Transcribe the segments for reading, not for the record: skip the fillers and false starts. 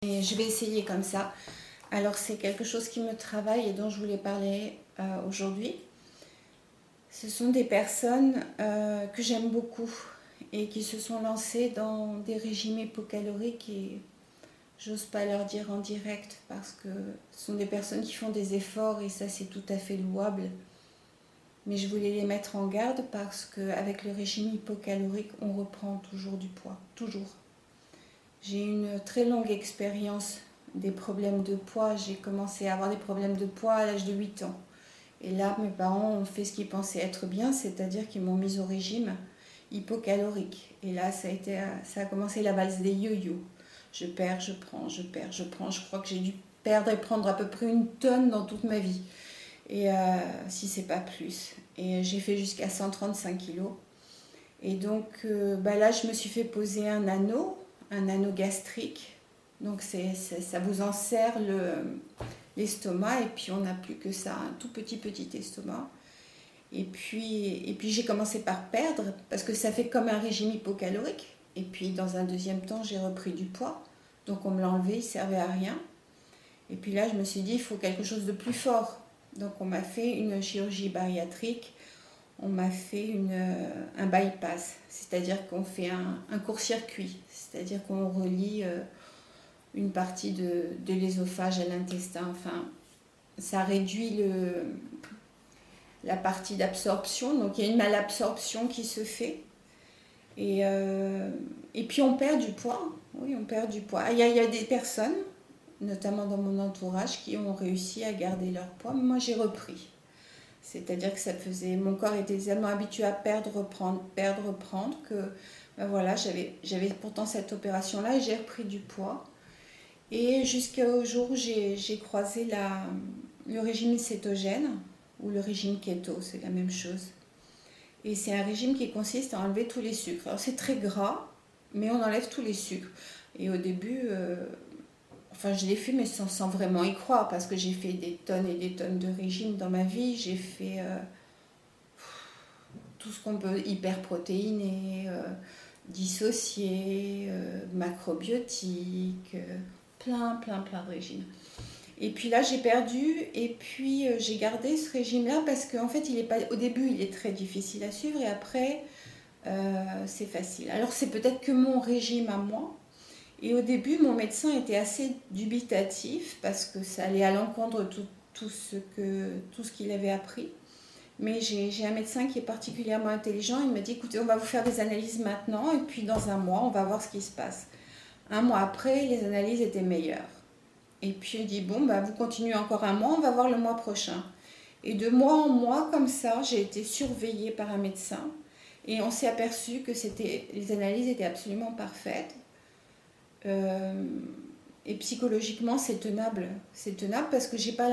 Et je vais essayer comme ça. Alors c'est quelque chose qui me travaille et dont je voulais parler aujourd'hui. Ce sont des personnes que j'aime beaucoup et qui se sont lancées dans des régimes hypocaloriques et j'ose pas leur dire en direct parce que ce sont des personnes qui font des efforts et ça c'est tout à fait louable. Mais je voulais les mettre en garde parce qu'avec le régime hypocalorique, on reprend toujours du poids, toujours. J'ai une très longue expérience des problèmes de poids. J'ai commencé à avoir des problèmes de poids à l'âge de 8 ans. Et là, mes parents ont fait ce qu'ils pensaient être bien, c'est-à-dire qu'ils m'ont mise au régime hypocalorique. Et là, ça a commencé la valse des yo-yo. Je perds, je prends, je perds, je prends. Je crois que j'ai dû perdre et prendre à peu près 1 tonne dans toute ma vie. Et si c'est pas plus. Et j'ai fait jusqu'à 135 kilos. Et donc là, je me suis fait poser un anneau gastrique. Donc ça vous enserre l'estomac et puis on n'a plus que ça, un tout petit estomac. Et puis j'ai commencé par perdre parce que ça fait comme un régime hypocalorique. Et puis dans un deuxième temps, j'ai repris du poids. Donc on me l'a enlevé, il ne servait à rien. Et puis là, je me suis dit, il faut quelque chose de plus fort. Donc on m'a fait une chirurgie bariatrique, on m'a fait un bypass, c'est-à-dire qu'on fait un court-circuit, c'est-à-dire qu'on relie une partie de l'ésophage à l'intestin. Enfin, ça réduit la partie d'absorption, donc il y a une malabsorption qui se fait. Et puis on perd du poids, oui, on perd du poids. Il y a des personnes, notamment dans mon entourage, qui ont réussi à garder leur poids, mais moi j'ai repris. C'est-à-dire que mon corps était tellement habitué à perdre, reprendre que ben voilà, j'avais pourtant cette opération-là et j'ai repris du poids. Et jusqu'au jour où j'ai croisé le régime cétogène ou le régime keto, c'est la même chose. Et c'est un régime qui consiste à enlever tous les sucres. Alors c'est très gras, mais on enlève tous les sucres. Et au début, je l'ai fait mais sans vraiment y croire parce que j'ai fait des tonnes et des tonnes de régimes dans ma vie. J'ai fait tout ce qu'on peut, hyperprotéiné, dissocié, macrobiotique, plein de régimes. Et puis là, j'ai perdu et puis j'ai gardé ce régime-là parce qu'en fait, au début, il est très difficile à suivre et après, c'est facile. Alors, c'est peut-être que mon régime à moi. Et au début, mon médecin était assez dubitatif parce que ça allait à l'encontre de tout ce qu'il avait appris. Mais j'ai un médecin qui est particulièrement intelligent. Il m'a dit, écoutez, on va vous faire des analyses maintenant et puis dans un mois, on va voir ce qui se passe. 1 mois après, les analyses étaient meilleures. Et puis il dit, bon, vous continuez encore 1 mois, on va voir le mois prochain. Et de mois en mois, comme ça, j'ai été surveillée par un médecin. Et on s'est aperçu que les analyses étaient absolument parfaites. Et psychologiquement, c'est tenable. C'est tenable parce que je n'ai pas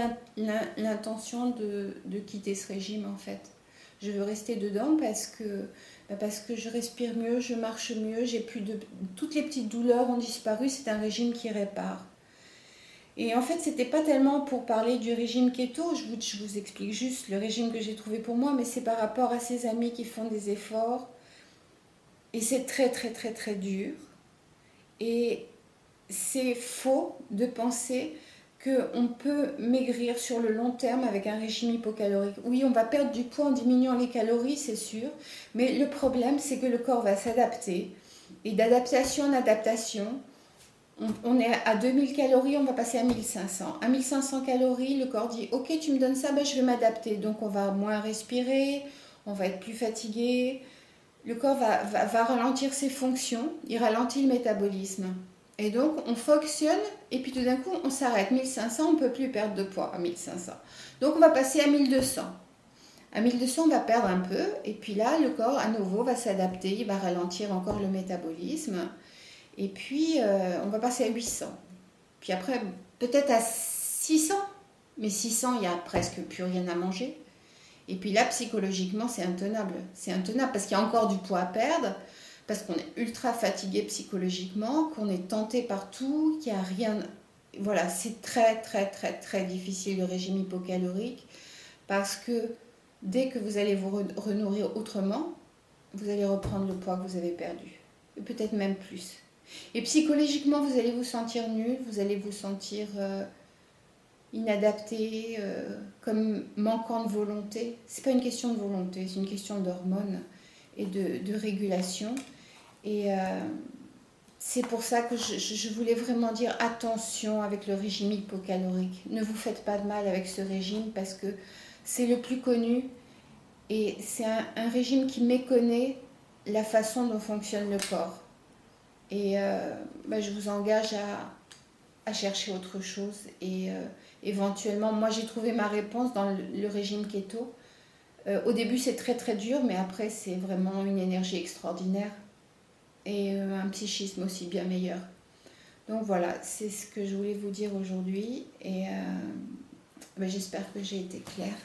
l'intention de quitter ce régime, en fait. Je veux rester dedans parce que je respire mieux, je marche mieux, toutes les petites douleurs ont disparu, c'est un régime qui répare. Et en fait, c'était pas tellement pour parler du régime keto, je vous explique juste le régime que j'ai trouvé pour moi, mais c'est par rapport à ces amis qui font des efforts. Et c'est très dur. Et c'est faux de penser qu'on peut maigrir sur le long terme avec un régime hypocalorique. Oui, on va perdre du poids en diminuant les calories, c'est sûr, mais le problème, c'est que le corps va s'adapter. Et d'adaptation en adaptation, on est à 2000 calories, on va passer à 1500. À 1500 calories, le corps dit « Ok, tu me donnes ça, je vais m'adapter. » Donc on va moins respirer, on va être plus fatigué. Le corps va ralentir ses fonctions, il ralentit le métabolisme. Et donc on fonctionne et puis tout d'un coup on s'arrête. 1500, on ne peut plus perdre de poids à 1500. Donc on va passer à 1200. À 1200, on va perdre un peu et puis là le corps à nouveau va s'adapter, il va ralentir encore le métabolisme. Et puis on va passer à 800. Puis après peut-être à 600. Mais 600, il n'y a presque plus rien à manger. Et puis là, psychologiquement, c'est intenable. C'est intenable parce qu'il y a encore du poids à perdre, parce qu'on est ultra fatigué psychologiquement, qu'on est tenté par tout, qu'il n'y a rien... Voilà, c'est très difficile le régime hypocalorique, parce que dès que vous allez vous renourrir autrement, vous allez reprendre le poids que vous avez perdu. Et peut-être même plus. Et psychologiquement, vous allez vous sentir nul, vous allez vous sentir inadapté, comme manquant de volonté. C'est pas une question de volonté, c'est une question d'hormones et de régulation. Et c'est pour ça que je voulais vraiment dire attention avec le régime hypocalorique. Ne vous faites pas de mal avec ce régime parce que c'est le plus connu et c'est un régime qui méconnaît la façon dont fonctionne le corps. Et je vous engage à chercher autre chose et éventuellement, moi j'ai trouvé ma réponse dans le régime keto. Au début c'est très très dur, mais après c'est vraiment une énergie extraordinaire et un psychisme aussi bien meilleur. Donc voilà, c'est ce que je voulais vous dire aujourd'hui et j'espère que j'ai été claire.